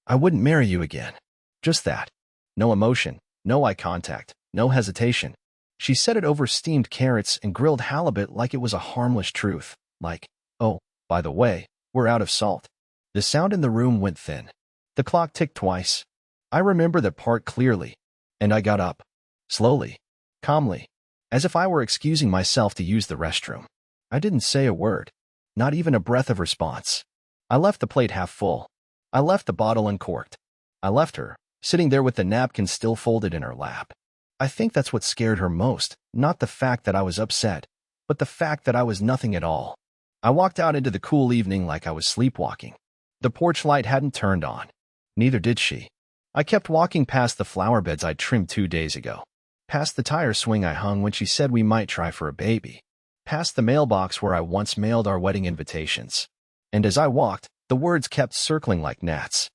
I wouldn't marry you again. Just that. No emotion, no eye contact, no hesitation. She said it over steamed carrots and grilled halibut like it was a harmless truth. Like, oh, by the way, we're out of salt. The sound in the room went thin. The clock ticked twice. I remember that part clearly. And I got up. Slowly. Calmly. As if I were excusing myself to use the restroom. I didn't say a word. Not even a breath of response. I left the plate half full. I left the bottle uncorked. I left her, sitting there with the napkin still folded in her lap. I think that's what scared her most, not the fact that I was upset, but the fact that I was nothing at all. I walked out into the cool evening like I was sleepwalking. The porch light hadn't turned on. Neither did she. I kept walking past the flower beds I'd trimmed 2 days ago. Past the tire swing I hung when she said we might try for a baby. Past the mailbox where I once mailed our wedding invitations. And as I walked, the words kept circling like gnats.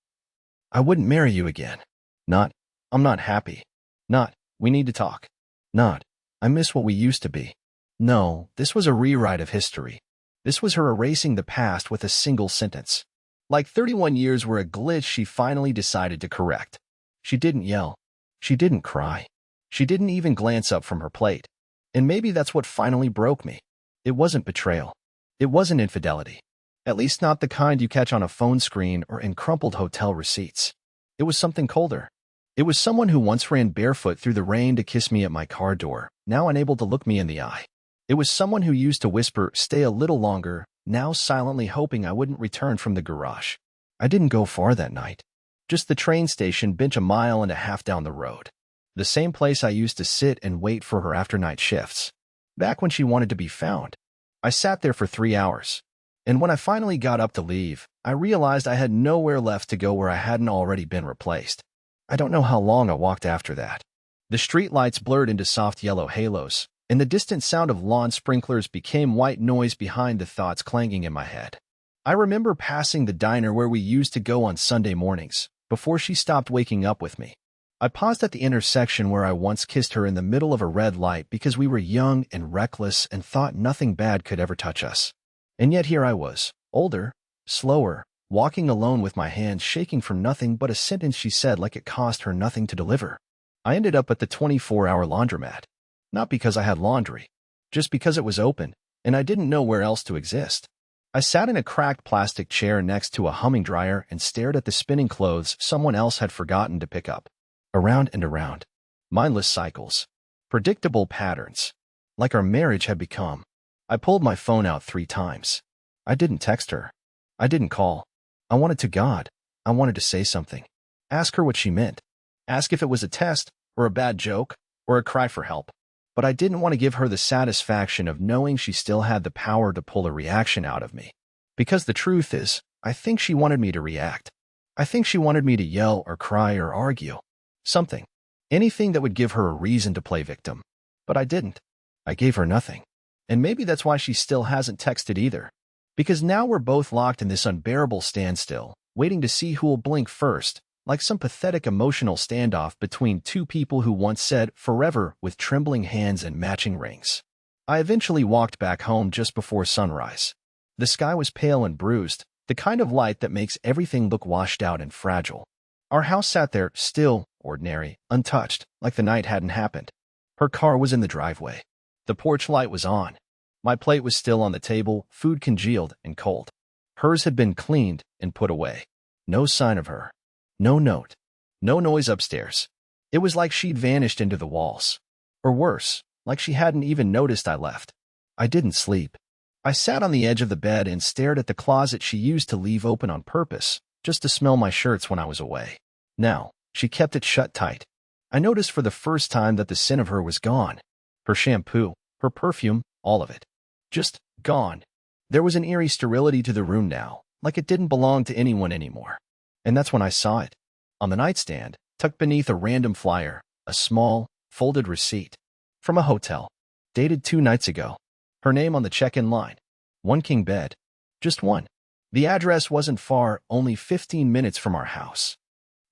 I wouldn't marry you again. Not, I'm not happy. Not, we need to talk. Not, I miss what we used to be. No, this was a rewrite of history. This was her erasing the past with a single sentence. Like 31 years were a glitch she finally decided to correct. She didn't yell. She didn't cry. She didn't even glance up from her plate. And maybe that's what finally broke me. It wasn't betrayal. It wasn't infidelity. At least not the kind you catch on a phone screen or in crumpled hotel receipts. It was something colder. It was someone who once ran barefoot through the rain to kiss me at my car door, now unable to look me in the eye. It was someone who used to whisper, "Stay a little longer," now silently hoping I wouldn't return from the garage. I didn't go far that night. Just the train station bench a mile and a half down the road. The same place I used to sit and wait for her after night shifts. Back when she wanted to be found. I sat there for 3 hours. And when I finally got up to leave, I realized I had nowhere left to go where I hadn't already been replaced. I don't know how long I walked after that. The street lights blurred into soft yellow halos, and the distant sound of lawn sprinklers became white noise behind the thoughts clanging in my head. I remember passing the diner where we used to go on Sunday mornings, before she stopped waking up with me. I paused at the intersection where I once kissed her in the middle of a red light because we were young and reckless and thought nothing bad could ever touch us. And yet here I was, older, slower, walking alone with my hands shaking from nothing but a sentence she said like it cost her nothing to deliver. I ended up at the 24-hour laundromat. Not because I had laundry, just because it was open, and I didn't know where else to exist. I sat in a cracked plastic chair next to a humming dryer and stared at the spinning clothes someone else had forgotten to pick up. Around and around. Mindless cycles. Predictable patterns. Like our marriage had become. I pulled my phone out 3 times. I didn't text her. I didn't call. I wanted to God. I wanted to say something. Ask her what she meant. Ask if it was a test, or a bad joke, or a cry for help. But I didn't want to give her the satisfaction of knowing she still had the power to pull a reaction out of me. Because the truth is, I think she wanted me to react. I think she wanted me to yell or cry or argue. Something. Anything that would give her a reason to play victim. But I didn't. I gave her nothing. And maybe that's why she still hasn't texted either. Because now we're both locked in this unbearable standstill, waiting to see who'll blink first, like some pathetic emotional standoff between 2 people who once said forever with trembling hands and matching rings. I eventually walked back home just before sunrise. The sky was pale and bruised, the kind of light that makes everything look washed out and fragile. Our house sat there, still, ordinary, untouched, like the night hadn't happened. Her car was in the driveway. The porch light was on. My plate was still on the table, food congealed and cold. Hers had been cleaned and put away. No sign of her. No note. No noise upstairs. It was like she'd vanished into the walls. Or worse, like she hadn't even noticed I left. I didn't sleep. I sat on the edge of the bed and stared at the closet she used to leave open on purpose, just to smell my shirts when I was away. Now, she kept it shut tight. I noticed for the first time that the scent of her was gone. Her shampoo, her perfume, all of it. Just gone. There was an eerie sterility to the room now, like it didn't belong to anyone anymore. And that's when I saw it. On the nightstand, tucked beneath a random flyer, a small, folded receipt. From a hotel. Dated 2 nights ago. Her name on the check-in line. 1 king bed. Just one. The address wasn't far, only 15 minutes from our house.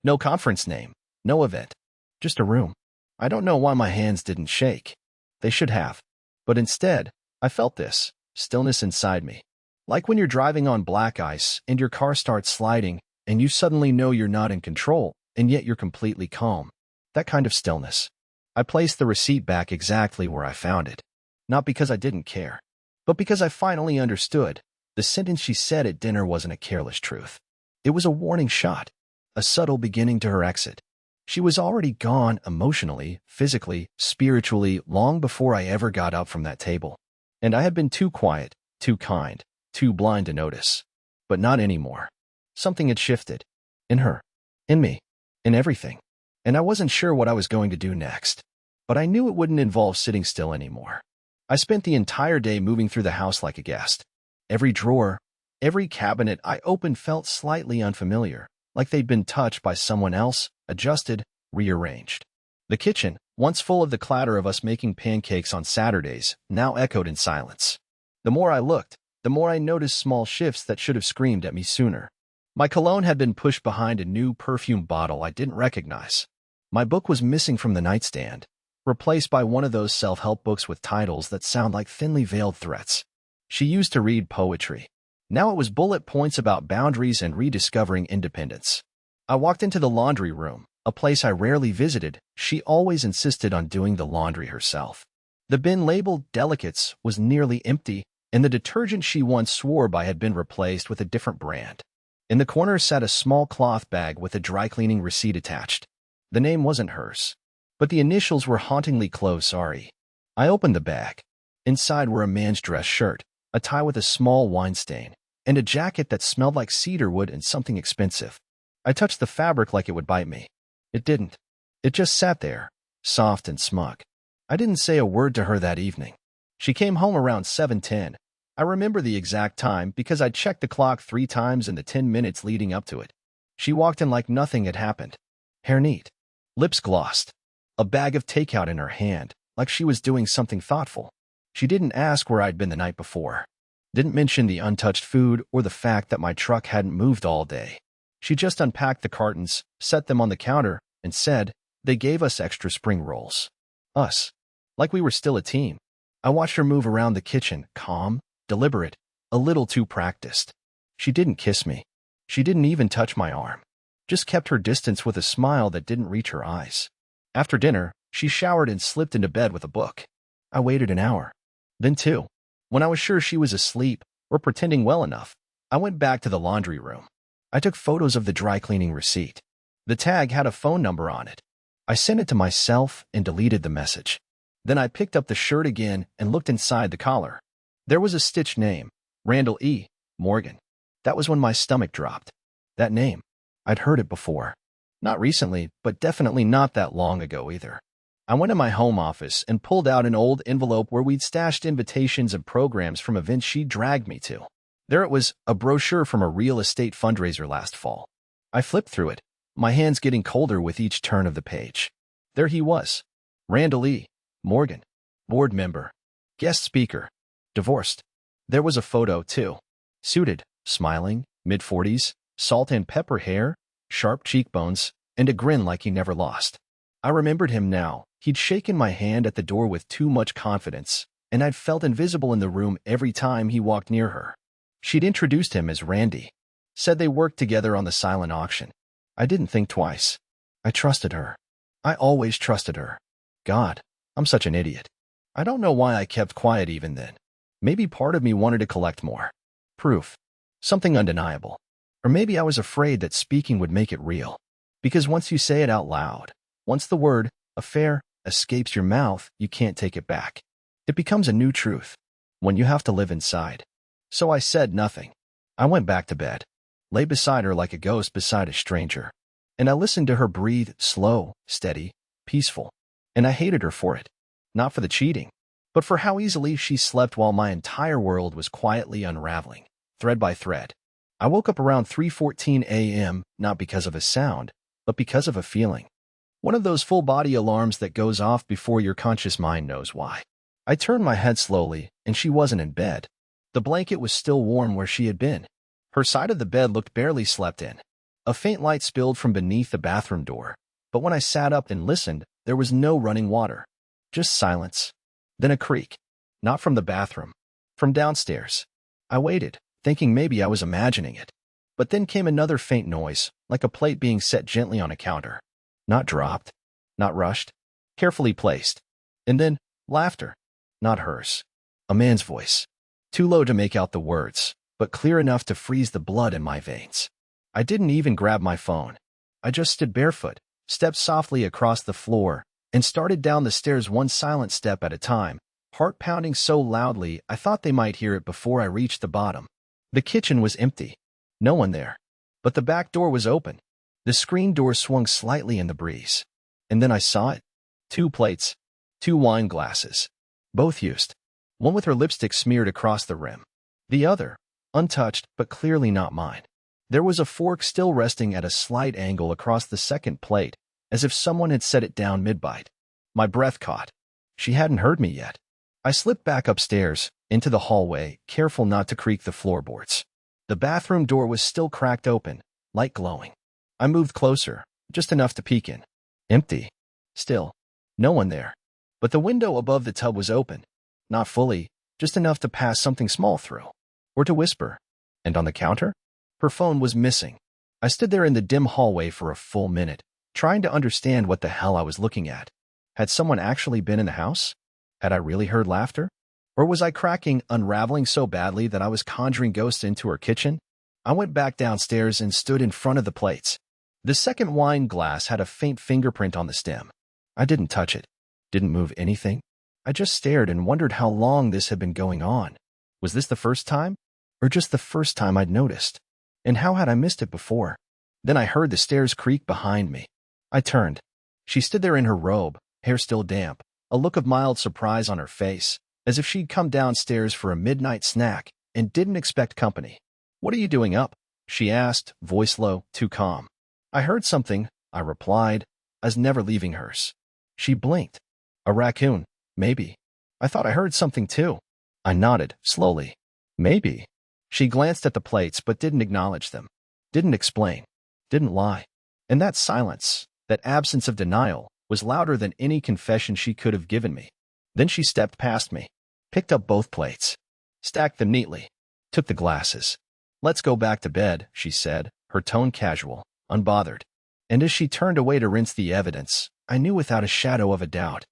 No conference name. No event. Just a room. I don't know why my hands didn't shake. They should have. But instead, I felt this stillness inside me. Like when you're driving on black ice and your car starts sliding, and you suddenly know you're not in control, and yet you're completely calm. That kind of stillness. I placed the receipt back exactly where I found it. Not because I didn't care, but because I finally understood. The sentence she said at dinner wasn't a careless truth. It was a warning shot, a subtle beginning to her exit. She was already gone emotionally, physically, spiritually, long before I ever got up from that table. And I had been too quiet, too kind, too blind to notice. But not anymore. Something had shifted. In her. In me. In everything. And I wasn't sure what I was going to do next. But I knew it wouldn't involve sitting still anymore. I spent the entire day moving through the house like a guest. Every drawer, every cabinet I opened felt slightly unfamiliar, like they'd been touched by someone else, adjusted, rearranged. The kitchen, once full of the clatter of us making pancakes on Saturdays, now echoed in silence. The more I looked, the more I noticed small shifts that should have screamed at me sooner. My cologne had been pushed behind a new perfume bottle I didn't recognize. My book was missing from the nightstand, replaced by one of those self-help books with titles that sound like thinly veiled threats. She used to read poetry. Now it was bullet points about boundaries and rediscovering independence. I walked into the laundry room, a place I rarely visited. She always insisted on doing the laundry herself. The bin labeled delicates was nearly empty, and the detergent she once swore by had been replaced with a different brand. In the corner sat a small cloth bag with a dry cleaning receipt attached. The name wasn't hers, but the initials were hauntingly close. Sorry. I opened the bag. Inside were a man's dress shirt, a tie with a small wine stain, and a jacket that smelled like cedarwood and something expensive. I touched the fabric like it would bite me. It didn't. It just sat there, soft and smug. I didn't say a word to her that evening. She came home around 7:10. I remember the exact time because I'd checked the clock 3 times in the 10 minutes leading up to it. She walked in like nothing had happened. Hair neat. Lips glossed. A bag of takeout in her hand, like she was doing something thoughtful. She didn't ask where I'd been the night before. Didn't mention the untouched food or the fact that my truck hadn't moved all day. She just unpacked the cartons, set them on the counter, and said, "They gave us extra spring rolls." Us. Like we were still a team. I watched her move around the kitchen, calm, deliberate, a little too practiced. She didn't kiss me. She didn't even touch my arm. Just kept her distance with a smile that didn't reach her eyes. After dinner, she showered and slipped into bed with a book. I waited an hour. Then 2. When I was sure she was asleep, or pretending well enough, I went back to the laundry room. I took photos of the dry cleaning receipt. The tag had a phone number on it. I sent it to myself and deleted the message. Then I picked up the shirt again and looked inside the collar. There was a stitched name, Randall E. Morgan. That was when my stomach dropped. That name. I'd heard it before. Not recently, but definitely not that long ago either. I went to my home office and pulled out an old envelope where we'd stashed invitations and programs from events she'd dragged me to. There it was, a brochure from a real estate fundraiser last fall. I flipped through it, my hands getting colder with each turn of the page. There he was. Randall E. Morgan. Board member. Guest speaker. Divorced. There was a photo, too. Suited, smiling, mid-40s, salt and pepper hair, sharp cheekbones, and a grin like he never lost. I remembered him now. He'd shaken my hand at the door with too much confidence, and I'd felt invisible in the room every time he walked near her. She'd introduced him as Randy. Said they worked together on the silent auction. I didn't think twice. I trusted her. I always trusted her. God, I'm such an idiot. I don't know why I kept quiet even then. Maybe part of me wanted to collect more. Proof. Something undeniable. Or maybe I was afraid that speaking would make it real. Because once you say it out loud, once the word, affair, escapes your mouth, you can't take it back. It becomes a new truth. When you have to live inside. So I said nothing. I went back to bed. Lay beside her like a ghost beside a stranger. And I listened to her breathe, slow, steady, peaceful. And I hated her for it. Not for the cheating, but for how easily she slept while my entire world was quietly unraveling, thread by thread. I woke up around 3:14 a.m., not because of a sound, but because of a feeling. One of those full-body alarms that goes off before your conscious mind knows why. I turned my head slowly, and she wasn't in bed. The blanket was still warm where she had been. Her side of the bed looked barely slept in. A faint light spilled from beneath the bathroom door, but when I sat up and listened, there was no running water. Just silence. Then a creak. Not from the bathroom. From downstairs. I waited, thinking maybe I was imagining it. But then came another faint noise, like a plate being set gently on a counter. Not dropped, not rushed, carefully placed. And then, laughter. Not hers. A man's voice. Too low to make out the words, but clear enough to freeze the blood in my veins. I didn't even grab my phone. I just stood barefoot, stepped softly across the floor, and started down the stairs one silent step at a time, heart pounding so loudly I thought they might hear it before I reached the bottom. The kitchen was empty. No one there. But the back door was open. The screen door swung slightly in the breeze. And then I saw it. 2 plates. 2 wine glasses. Both used. One with her lipstick smeared across the rim. The other, untouched but clearly not mine. There was a fork still resting at a slight angle across the second plate, as if someone had set it down mid-bite. My breath caught. She hadn't heard me yet. I slipped back upstairs, into the hallway, careful not to creak the floorboards. The bathroom door was still cracked open, light glowing. I moved closer, just enough to peek in. Empty. Still. No one there. But the window above the tub was open. Not fully, just enough to pass something small through. Or to whisper. And on the counter? Her phone was missing. I stood there in the dim hallway for a full minute, trying to understand what the hell I was looking at. Had someone actually been in the house? Had I really heard laughter? Or was I cracking, unraveling so badly that I was conjuring ghosts into her kitchen? I went back downstairs and stood in front of the plates. The second wine glass had a faint fingerprint on the stem. I didn't touch it. Didn't move anything. I just stared and wondered how long this had been going on. Was this the first time? Or just the first time I'd noticed? And how had I missed it before? Then I heard the stairs creak behind me. I turned. She stood there in her robe, hair still damp, a look of mild surprise on her face, as if she'd come downstairs for a midnight snack and didn't expect company. "What are you doing up?" she asked, voice low, too calm. "I heard something," I replied, as never leaving hers. She blinked. "A raccoon, maybe. I thought I heard something too." I nodded, slowly. "Maybe." She glanced at the plates but didn't acknowledge them. Didn't explain. Didn't lie. And that silence, that absence of denial, was louder than any confession she could have given me. Then she stepped past me, picked up both plates, stacked them neatly, took the glasses. "Let's go back to bed," she said, her tone casual, unbothered. And as she turned away to rinse the evidence, I knew without a shadow of a doubt.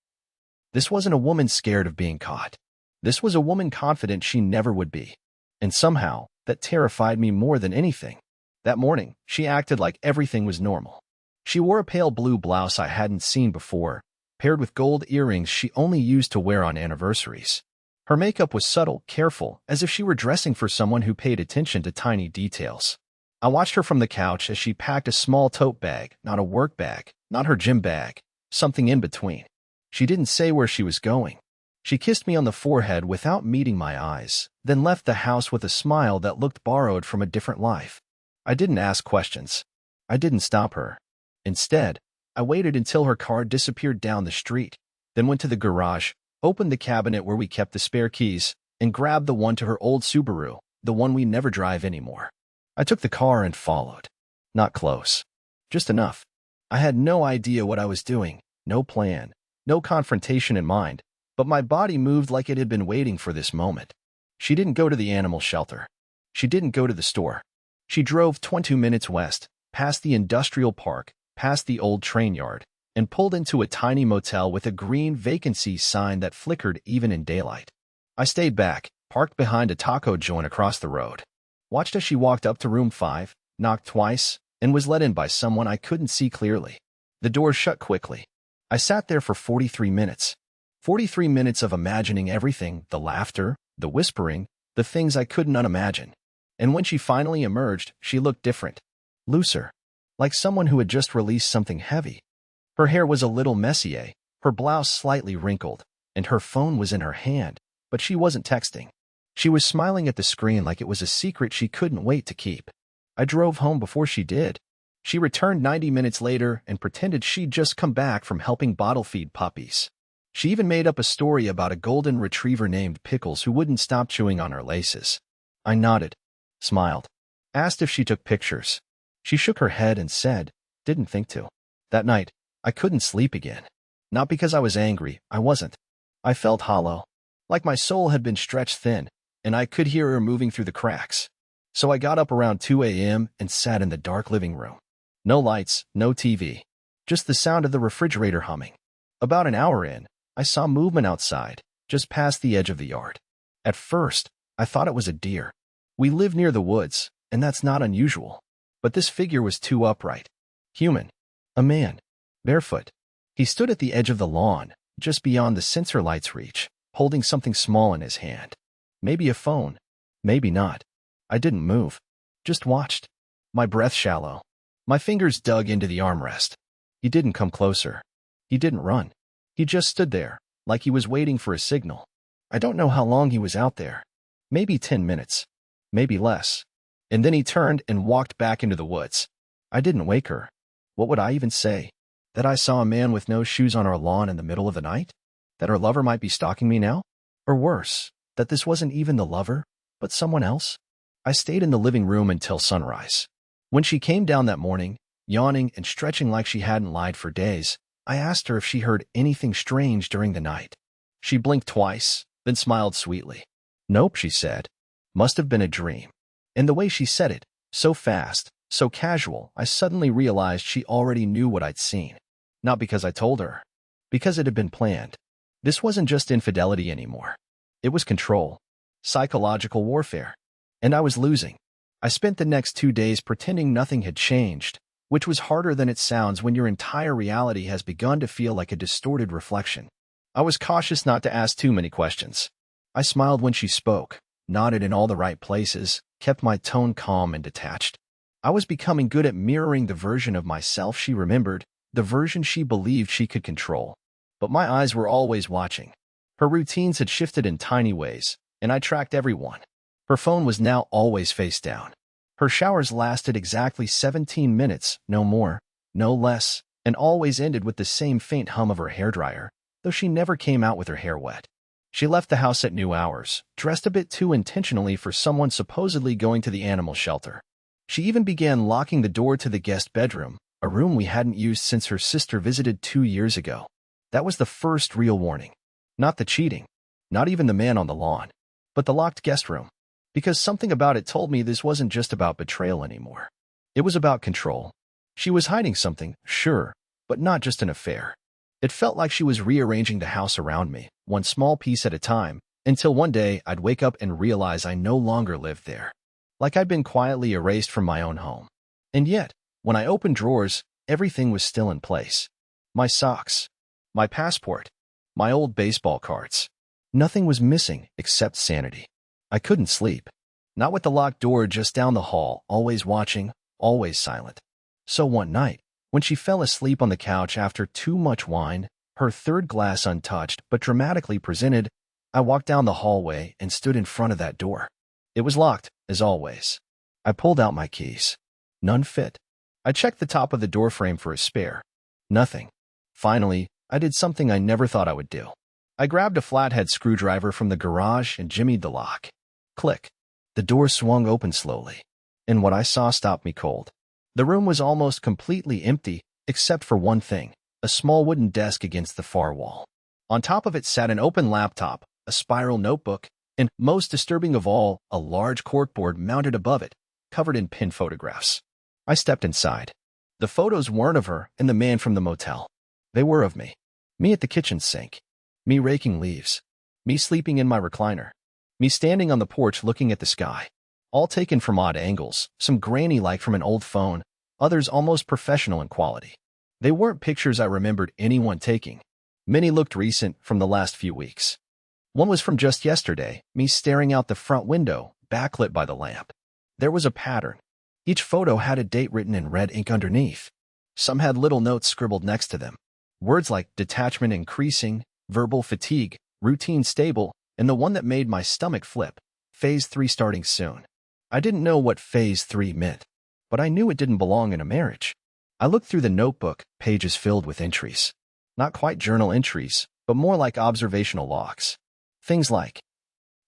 This wasn't a woman scared of being caught. This was a woman confident she never would be. And somehow, that terrified me more than anything. That morning, she acted like everything was normal. She wore a pale blue blouse I hadn't seen before, paired with gold earrings she only used to wear on anniversaries. Her makeup was subtle, careful, as if she were dressing for someone who paid attention to tiny details. I watched her from the couch as she packed a small tote bag, not a work bag, not her gym bag, something in between. She didn't say where she was going. She kissed me on the forehead without meeting my eyes, then left the house with a smile that looked borrowed from a different life. I didn't ask questions. I didn't stop her. Instead, I waited until her car disappeared down the street, then went to the garage, opened the cabinet where we kept the spare keys, and grabbed the one to her old Subaru, the one we never drive anymore. I took the car and followed. Not close. Just enough. I had no idea what I was doing, no plan, no confrontation in mind, but my body moved like it had been waiting for this moment. She didn't go to the animal shelter. She didn't go to the store. She drove 22 minutes west, past the industrial park, past the old train yard, and pulled into a tiny motel with a green vacancy sign that flickered even in daylight. I stayed back, parked behind a taco joint across the road. Watched as she walked up to room 5, knocked twice, and was let in by someone I couldn't see clearly. The door shut quickly. I sat there for 43 minutes. 43 minutes of imagining everything, the laughter, the whispering, the things I couldn't unimagine. And when she finally emerged, she looked different. Looser. Like someone who had just released something heavy. Her hair was a little messier, her blouse slightly wrinkled, and her phone was in her hand, but she wasn't texting. She was smiling at the screen like it was a secret she couldn't wait to keep. I drove home before she did. She returned 90 minutes later and pretended she'd just come back from helping bottle feed puppies. She even made up a story about a golden retriever named Pickles who wouldn't stop chewing on her laces. I nodded, smiled, asked if she took pictures. She shook her head and said, "Didn't think to." That night, I couldn't sleep again. Not because I was angry, I wasn't. I felt hollow, like my soul had been stretched thin, and I could hear her moving through the cracks. So I got up around 2 a.m. and sat in the dark living room. No lights, no TV, just the sound of the refrigerator humming. About an hour in, I saw movement outside, just past the edge of the yard. At first, I thought it was a deer. We live near the woods, and that's not unusual. But this figure was too upright. Human. A man. Barefoot. He stood at the edge of the lawn, just beyond the sensor light's reach, holding something small in his hand. Maybe a phone. Maybe not. I didn't move. Just watched. My breath shallow. My fingers dug into the armrest. He didn't come closer. He didn't run. He just stood there, like he was waiting for a signal. I don't know how long he was out there. Maybe 10 minutes. Maybe less. And then he turned and walked back into the woods. I didn't wake her. What would I even say? That I saw a man with no shoes on our lawn in the middle of the night? That her lover might be stalking me now? Or worse, that this wasn't even the lover, but someone else? I stayed in the living room until sunrise. When she came down that morning, yawning and stretching like she hadn't lied for days, I asked her if she heard anything strange during the night. She blinked twice, then smiled sweetly. Nope, she said. Must have been a dream. And the way she said it, so fast, so casual, I suddenly realized she already knew what I'd seen. Not because I told her. Because it had been planned. This wasn't just infidelity anymore. It was control. Psychological warfare. And I was losing. I spent the next 2 days pretending nothing had changed, which was harder than it sounds when your entire reality has begun to feel like a distorted reflection. I was cautious not to ask too many questions. I smiled when she spoke, nodded in all the right places, kept my tone calm and detached. I was becoming good at mirroring the version of myself she remembered, the version she believed she could control. But my eyes were always watching. Her routines had shifted in tiny ways, and I tracked everyone. Her phone was now always face down. Her showers lasted exactly 17 minutes, no more, no less, and always ended with the same faint hum of her hairdryer, though she never came out with her hair wet. She left the house at new hours, dressed a bit too intentionally for someone supposedly going to the animal shelter. She even began locking the door to the guest bedroom, a room we hadn't used since her sister visited 2 years ago. That was the first real warning. Not the cheating, not even the man on the lawn, but the locked guest room. Because something about it told me this wasn't just about betrayal anymore. It was about control. She was hiding something, sure, but not just an affair. It felt like she was rearranging the house around me, one small piece at a time, until one day I'd wake up and realize I no longer lived there. Like I'd been quietly erased from my own home. And yet, when I opened drawers, everything was still in place. My socks, my passport, my old baseball cards. Nothing was missing except sanity. I couldn't sleep. Not with the locked door just down the hall, always watching, always silent. So one night, when she fell asleep on the couch after too much wine, her third glass untouched but dramatically presented, I walked down the hallway and stood in front of that door. It was locked, as always. I pulled out my keys. None fit. I checked the top of the doorframe for a spare. Nothing. Finally, I did something I never thought I would do. I grabbed a flathead screwdriver from the garage and jimmied the lock. Click. The door swung open slowly, and what I saw stopped me cold. The room was almost completely empty, except for one thing, a small wooden desk against the far wall. On top of it sat an open laptop, a spiral notebook, and, most disturbing of all, a large corkboard mounted above it, covered in pinned photographs. I stepped inside. The photos weren't of her and the man from the motel. They were of me. Me at the kitchen sink. Me raking leaves. Me sleeping in my recliner. Me standing on the porch looking at the sky. All taken from odd angles, some grainy-like from an old phone, others almost professional in quality. They weren't pictures I remembered anyone taking. Many looked recent, from the last few weeks. One was from just yesterday, me staring out the front window, backlit by the lamp. There was a pattern. Each photo had a date written in red ink underneath. Some had little notes scribbled next to them. Words like detachment increasing, verbal fatigue, routine stable, and the one that made my stomach flip, phase 3 starting soon. I didn't know what phase 3 meant, but I knew it didn't belong in a marriage. I looked through the notebook, pages filled with entries. Not quite journal entries, but more like observational logs. Things like,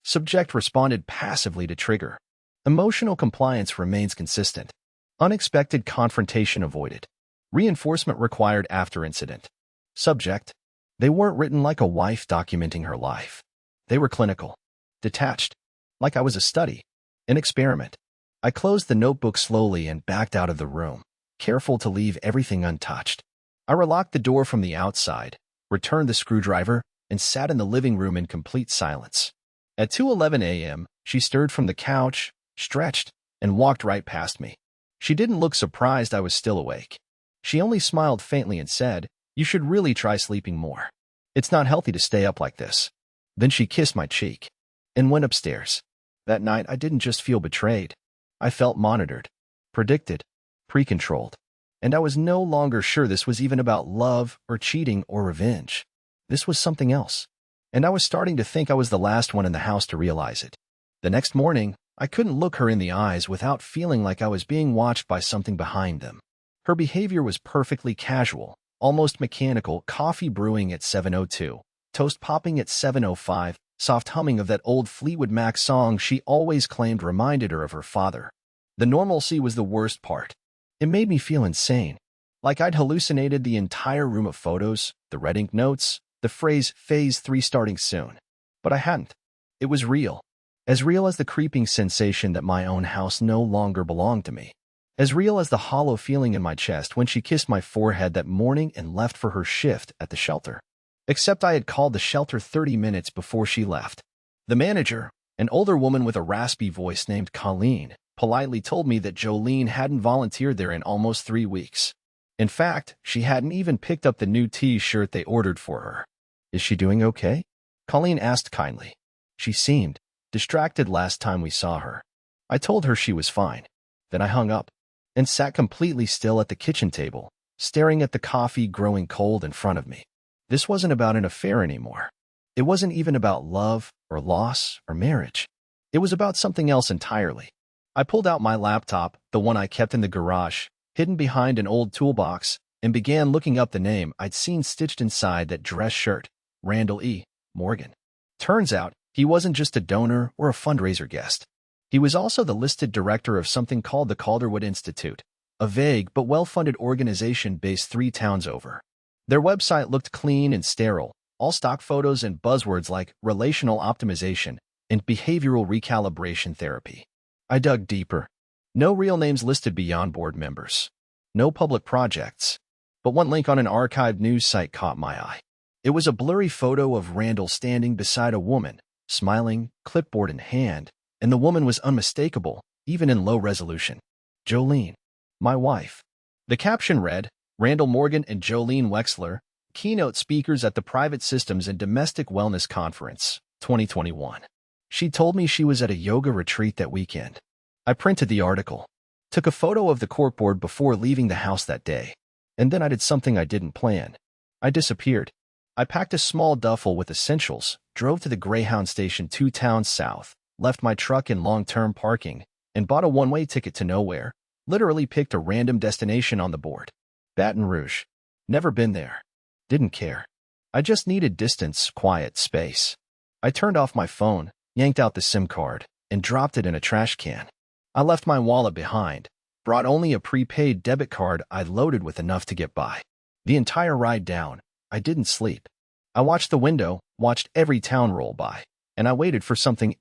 subject responded passively to trigger. Emotional compliance remains consistent. Unexpected confrontation avoided. Reinforcement required after incident. Subject, they weren't written like a wife documenting her life. They were clinical. Detached. Like I was a study. An experiment. I closed the notebook slowly and backed out of the room, careful to leave everything untouched. I relocked the door from the outside, returned the screwdriver, and sat in the living room in complete silence. At 2:11 a.m., she stirred from the couch, stretched, and walked right past me. She didn't look surprised I was still awake. She only smiled faintly and said, "You should really try sleeping more. It's not healthy to stay up like this." Then she kissed my cheek and went upstairs. That night, I didn't just feel betrayed. I felt monitored, predicted, pre-controlled. And I was no longer sure this was even about love or cheating or revenge. This was something else. And I was starting to think I was the last one in the house to realize it. The next morning, I couldn't look her in the eyes without feeling like I was being watched by something behind them. Her behavior was perfectly casual, almost mechanical, coffee brewing at 7:02, toast popping at 7:05, soft humming of that old Fleetwood Mac song she always claimed reminded her of her father. The normalcy was the worst part. It made me feel insane, like I'd hallucinated the entire room of photos, the red ink notes, the phrase Phase 3 starting soon. But I hadn't. It was real. As real as the creeping sensation that my own house no longer belonged to me. As real as the hollow feeling in my chest when she kissed my forehead that morning and left for her shift at the shelter. Except I had called the shelter 30 minutes before she left. The manager, an older woman with a raspy voice named Colleen, politely told me that Jolene hadn't volunteered there in almost 3 weeks. In fact, she hadn't even picked up the new T-shirt they ordered for her. "Is she doing okay?" Colleen asked kindly. She seemed distracted last time we saw her. I told her she was fine. Then I hung up and sat completely still at the kitchen table, staring at the coffee growing cold in front of me. This wasn't about an affair anymore. It wasn't even about love or loss or marriage. It was about something else entirely. I pulled out my laptop, the one I kept in the garage, hidden behind an old toolbox, and began looking up the name I'd seen stitched inside that dress shirt, Randall E. Morgan. Turns out, he wasn't just a donor or a fundraiser guest. He was also the listed director of something called the Calderwood Institute, a vague but well-funded organization based 3 towns over. Their website looked clean and sterile, all stock photos and buzzwords like relational optimization and behavioral recalibration therapy. I dug deeper. No real names listed beyond board members. No public projects. But one link on an archived news site caught my eye. It was a blurry photo of Randall standing beside a woman, smiling, clipboard in hand, and the woman was unmistakable, even in low resolution. Jolene, my wife. The caption read, "Randall Morgan and Jolene Wexler, keynote speakers at the Private Systems and Domestic Wellness Conference, 2021. She told me she was at a yoga retreat that weekend. I printed the article, took a photo of the corkboard before leaving the house that day, and then I did something I didn't plan. I disappeared. I packed a small duffel with essentials, drove to the Greyhound station 2 towns south, left my truck in long-term parking, and bought a one-way ticket to nowhere, literally picked a random destination on the board. Baton Rouge. Never been there. Didn't care. I just needed distance, quiet, space. I turned off my phone, yanked out the SIM card, and dropped it in a trash can. I left my wallet behind, brought only a prepaid debit card I'd loaded with enough to get by. The entire ride down, I didn't sleep. I watched the window, watched every town roll by, and I waited for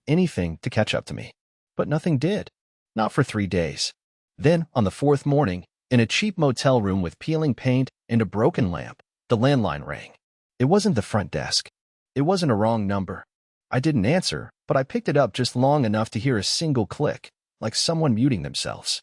anything to catch up to me. But nothing did. Not for 3 days. Then, on the 4th morning, in a cheap motel room with peeling paint and a broken lamp, the landline rang. It wasn't the front desk. It wasn't a wrong number. I didn't answer, but I picked it up just long enough to hear a single click, like someone muting themselves.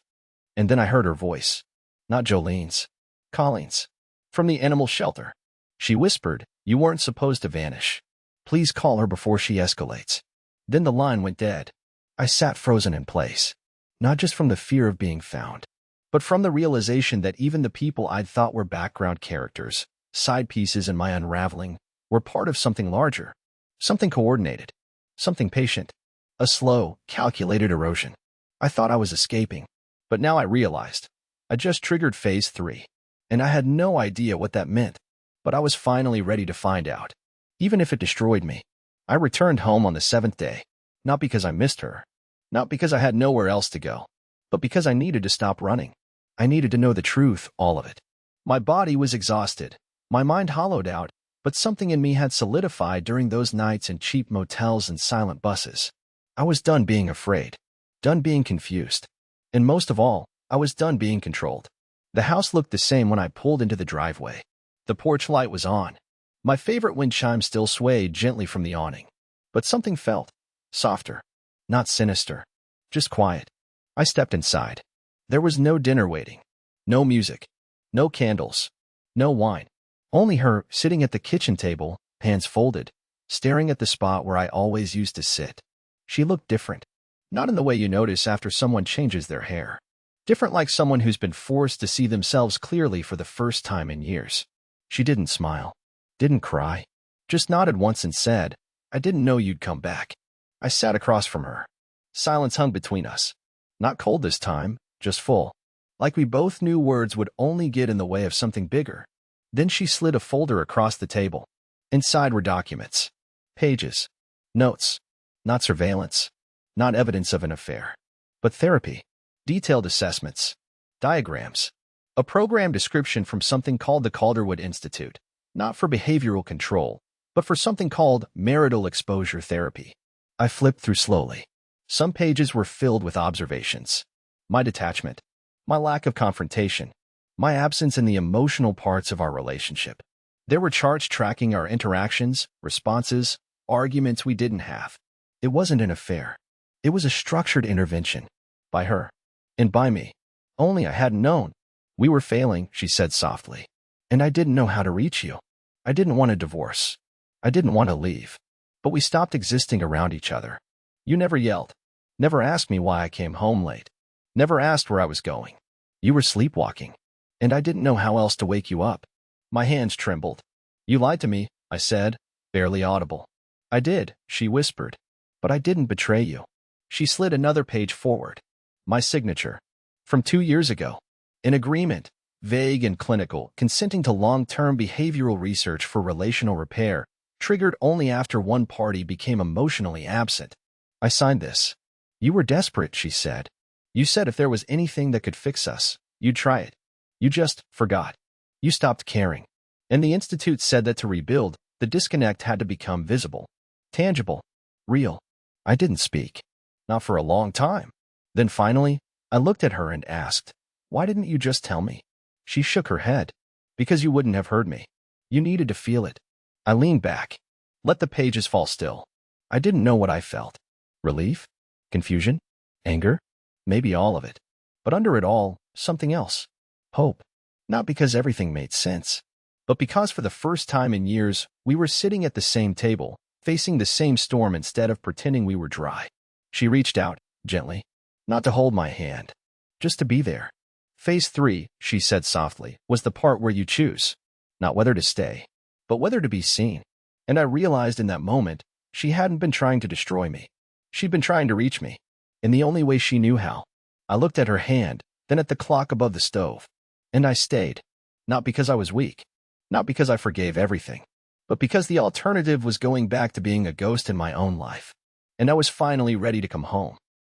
And then I heard her voice. Not Jolene's. Colleen's. From the animal shelter. She whispered, "You weren't supposed to vanish. Please call her before she escalates." Then the line went dead. I sat frozen in place. Not just from the fear of being found, but from the realization that even the people I'd thought were background characters, side pieces in my unraveling, were part of something larger. Something coordinated. Something patient. A slow, calculated erosion. I thought I was escaping. But now I realized. I just triggered Phase 3. And I had no idea what that meant. But I was finally ready to find out. Even if it destroyed me. I returned home on the 7th day. Not because I missed her. Not because I had nowhere else to go. But because I needed to stop running. I needed to know the truth, all of it. My body was exhausted. My mind hollowed out. But something in me had solidified during those nights in cheap motels and silent buses. I was done being afraid. Done being confused. And most of all, I was done being controlled. The house looked the same when I pulled into the driveway. The porch light was on. My favorite wind chime still swayed gently from the awning. But something felt softer, not sinister, just quiet. I stepped inside. There was no dinner waiting, no music, no candles, no wine. Only her, sitting at the kitchen table, hands folded, staring at the spot where I always used to sit. She looked different. Not in the way you notice after someone changes their hair. Different like someone who's been forced to see themselves clearly for the first time in years. She didn't smile, didn't cry, just nodded once and said, "I didn't know you'd come back." I sat across from her. Silence hung between us. Not cold this time, just full. Like we both knew words would only get in the way of something bigger. Then she slid a folder across the table. Inside were documents. Pages. Notes. Not surveillance. Not evidence of an affair. But therapy. Detailed assessments. Diagrams. A program description from something called the Calderwood Institute. Not for behavioral control, but for something called marital exposure therapy. I flipped through slowly. Some pages were filled with observations. My detachment. My lack of confrontation. My absence in the emotional parts of our relationship. There were charts tracking our interactions, responses, arguments we didn't have. It wasn't an affair. It was a structured intervention. By her. And by me. Only I hadn't known. "We were failing," she said softly. "And I didn't know how to reach you. I didn't want a divorce. I didn't want to leave. But we stopped existing around each other. You never yelled. Never asked me why I came home late. Never asked where I was going. You were sleepwalking. And I didn't know how else to wake you up." My hands trembled. "You lied to me," I said, barely audible. "I did," she whispered. "But I didn't betray you." She slid another page forward. My signature. From 2 years ago. An agreement, vague and clinical, consenting to long-term behavioral research for relational repair, triggered only after one party became emotionally absent. I signed this. "You were desperate," she said. "You said if there was anything that could fix us, you'd try it. You just forgot. You stopped caring. And the Institute said that to rebuild, the disconnect had to become visible, tangible, real." I didn't speak. Not for a long time. Then finally, I looked at her and asked, "Why didn't you just tell me?" She shook her head. "Because you wouldn't have heard me. You needed to feel it." I leaned back. Let the pages fall still. I didn't know what I felt. Relief? Confusion? Anger? Maybe all of it. But under it all, something else. Hope. Not because everything made sense, but because for the first time in years, we were sitting at the same table, facing the same storm instead of pretending we were dry. She reached out, gently. Not to hold my hand. Just to be there. "Phase 3, she said softly, was the part where you choose. Not whether to stay, but whether to be seen." And I realized in that moment, she hadn't been trying to destroy me. She'd been trying to reach me. In the only way she knew how. I looked at her hand, then at the clock above the stove. And I stayed. Not because I was weak. Not because I forgave everything. But because the alternative was going back to being a ghost in my own life. And I was finally ready to come home.